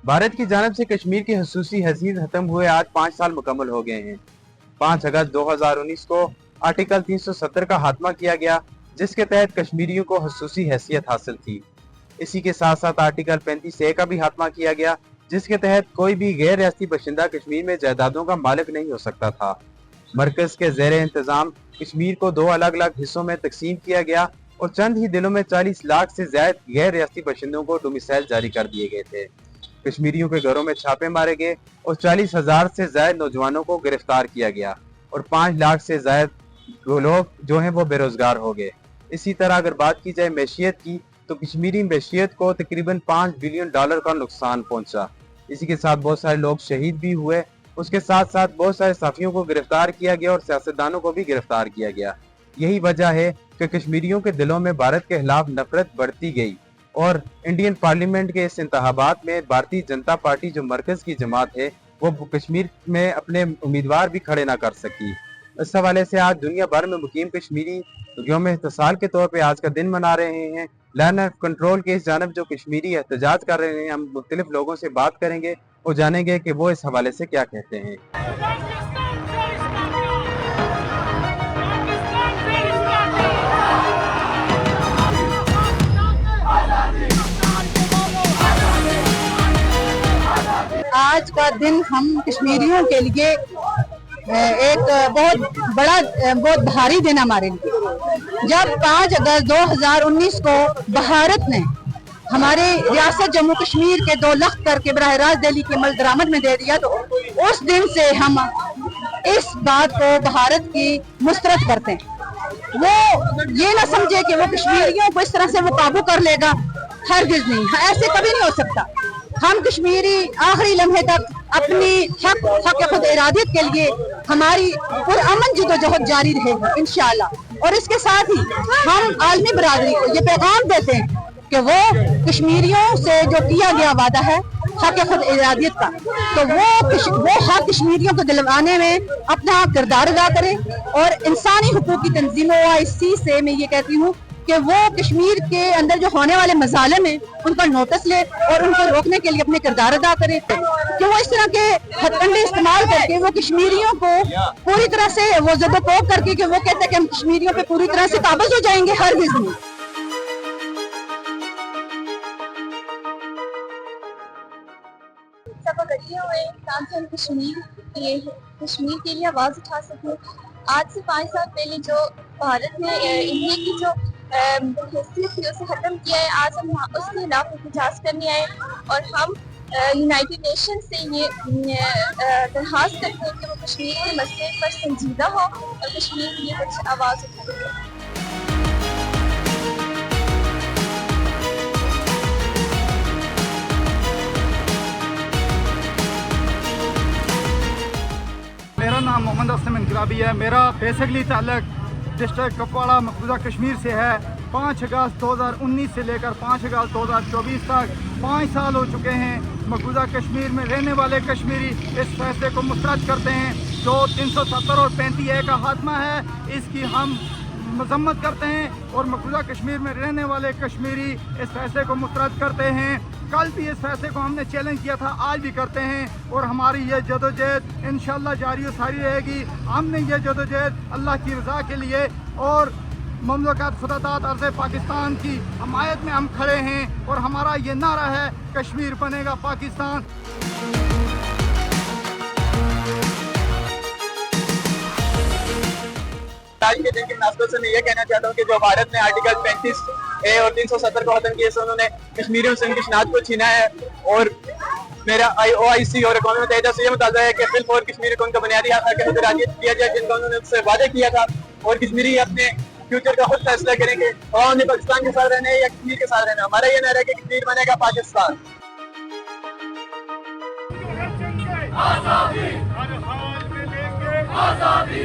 भारत की जानब से कश्मीर की खसूसी हैसियत खत्म हुए आज 5 साल मुकम्मल हो गए हैं। 5 अगस्त 2019 को आर्टिकल 370 का खात्मा किया गया, जिसके तहत कश्मीरियों को खसूसी हैसियत हासिल थी। इसी के साथ साथ आर्टिकल 35A का भी खात्मा किया गया, जिसके तहत कोई भी गैर रियासती बशिंदा कश्मीर में जायदादों का मालिक नहीं हो सकता था। मरकज के ज़ेरे इंतजाम कश्मीर को 2 अलग अलग हिस्सों में तकसीम किया गया और चंद ही दिनों में 40 लाख से ज्यादा गैर रियासती बशिंदों को डोमिसाइल जारी कर दिए गए थे। कश्मीरियों के घरों में छापे मारे गए और 40,000 से ज्यादा नौजवानों को गिरफ्तार किया गया और 5 लाख से ज्यादा लोग जो हैं वो बेरोजगार हो गए। इसी तरह अगर बात की जाए मैशियत की, तो कश्मीरी मैशियत को तकरीबन $5 बिलियन का नुकसान पहुंचा। इसी के साथ बहुत सारे लोग शहीद भी हुए। उसके साथ साथ बहुत सारे साफियों को गिरफ्तार किया गया और सियासतदानों को भी गिरफ्तार किया गया। यही वजह है कि कश्मीरियों के दिलों में भारत के खिलाफ नफरत बढ़ती गई और इंडियन पार्लियामेंट के इस इंतखाबात में भारतीय जनता पार्टी जो मरकज की जमात है वो कश्मीर में अपने उम्मीदवार भी खड़े ना कर सकी। इस हवाले से आज दुनिया भर में मुकीम कश्मीरी यौम एहतसाल के तौर पे आज का दिन मना रहे हैं। लाइन ऑफ कंट्रोल के इस जानब जो कश्मीरी एहतजाज कर रहे हैं, हम मुख्तलिफ लोगों से बात करेंगे और जानेंगे कि वो इस हवाले से क्या कहते हैं। आज का दिन हम कश्मीरियों के लिए एक बहुत भारी दिन हमारे लिए। जब 5 अगस्त 2019 को भारत ने हमारे रियासत जम्मू कश्मीर के 2 लाख करके बराह रास्त दिल्ली के मल दरामद में दे दिया, तो उस दिन से हम इस बात को भारत की मुस्तरद करते हैं। वो ये ना समझे कि वो कश्मीरियों को इस तरह से वो काबू कर लेगा, हरगिज़ नहीं, ऐसे कभी नहीं हो सकता। हम कश्मीरी आखिरी लम्हे तक अपनी हक खुद इरादियत के लिए हमारी पुरअमन जदोजहद जारी रहेगी इंशाअल्लाह। और इसके साथ ही हम आलमी बरादरी को ये पैगाम देते हैं कि वो कश्मीरियों से जो किया गया वादा है हक खुद इरादियत का, तो वो हक कश्मीरियों को दिलवाने में अपना किरदार अदा करे। और इंसानी हुकूक की तंजीमों OIC से मैं ये कहती हूँ कि वो कश्मीर के अंदर जो होने वाले मसाइल हैं उनका नोटिस ले और उनको रोकने के लिए अपने किरदार अदा करे, कि वो इस तरह के हथकंडे इस्तेमाल करके वो कश्मीरियों को पूरी तरह से वो ज़दोकोब करके कि वो कहते हैं कि हम कश्मीरियों पे पूरी तरह से काबज हो जाएंगे, हरगिज़ नहीं। सब इकट्ठे हुए ताकि हम कश्मीर के लिए आवाज़ उठा सकें। आज से 5 साल पहले जो भारत ने इंडिया की जो हैसियत थी उसे ख़त्म किया है, आज हम उसके खिलाफ एहतजाज करने आए और हम यूनाइटेड नेशन से ये दरख्वास्त करते हैं कि वो कश्मीर के मसले पर संजीदा हो और कश्मीर के लिए कुछ आवाज़ उठाए। मेरा नाम मोहम्मद असलम इनकलाबी है। मेरा बेसिकली ताल्लुक डिस्ट्रिक्ट कुपवाड़ा मकबूजा कश्मीर से है। 5 अगस्त 2019 से लेकर 5 अगस्त 2024 तक 5 साल हो चुके हैं। मकबूजा कश्मीर में रहने वाले कश्मीरी इस फैसले को मुस्तरद करते हैं जो 370 और 35A का खात्मा है, इसकी हम मजम्मत करते हैं और मकबूजा कश्मीर में रहने वाले कश्मीरी इस फैसले को मुस्तरद करते हैं। कल भी इस फैसले को हमने चैलेंज किया था, आज भी करते हैं और हमारी ये जदोजहद इंशाअल्लाह जारी और सारी रहेगी। हमने ये जदोजहद अल्लाह की रज़ा के लिए और ममलकत खुदादाद अर्ज़ पाकिस्तान की हमायत में हम खड़े हैं और हमारा ये नारा है, कश्मीर बनेगा पाकिस्तान। आज के दिन की मुनासबत से मैं ये कहना चाहता हूँ कि जो भारत ने आर्टिकल 35A और 370 को खत्म किया, उन्होंने कश्मीरियों से उनकी शनाख्त को छीना है और मेरा OIC और अक़वाम मुत्तहिदा से ये मुतालबा है कि बिल फॉर कश्मीर को उनका बुनियादी हक दिया जाए, जिनका उन्होंने उससे वादे किया था, और कश्मीरी अपने फ्यूचर का खुद फैसला करेंगे और उन्हें पाकिस्तान के साथ रहने या कश्मीर के साथ रहना। हमारा ये नारा है कि कश्मीर बनेगा पाकिस्तान। आज़ादी हर हाल में लेंगे आज़ादी।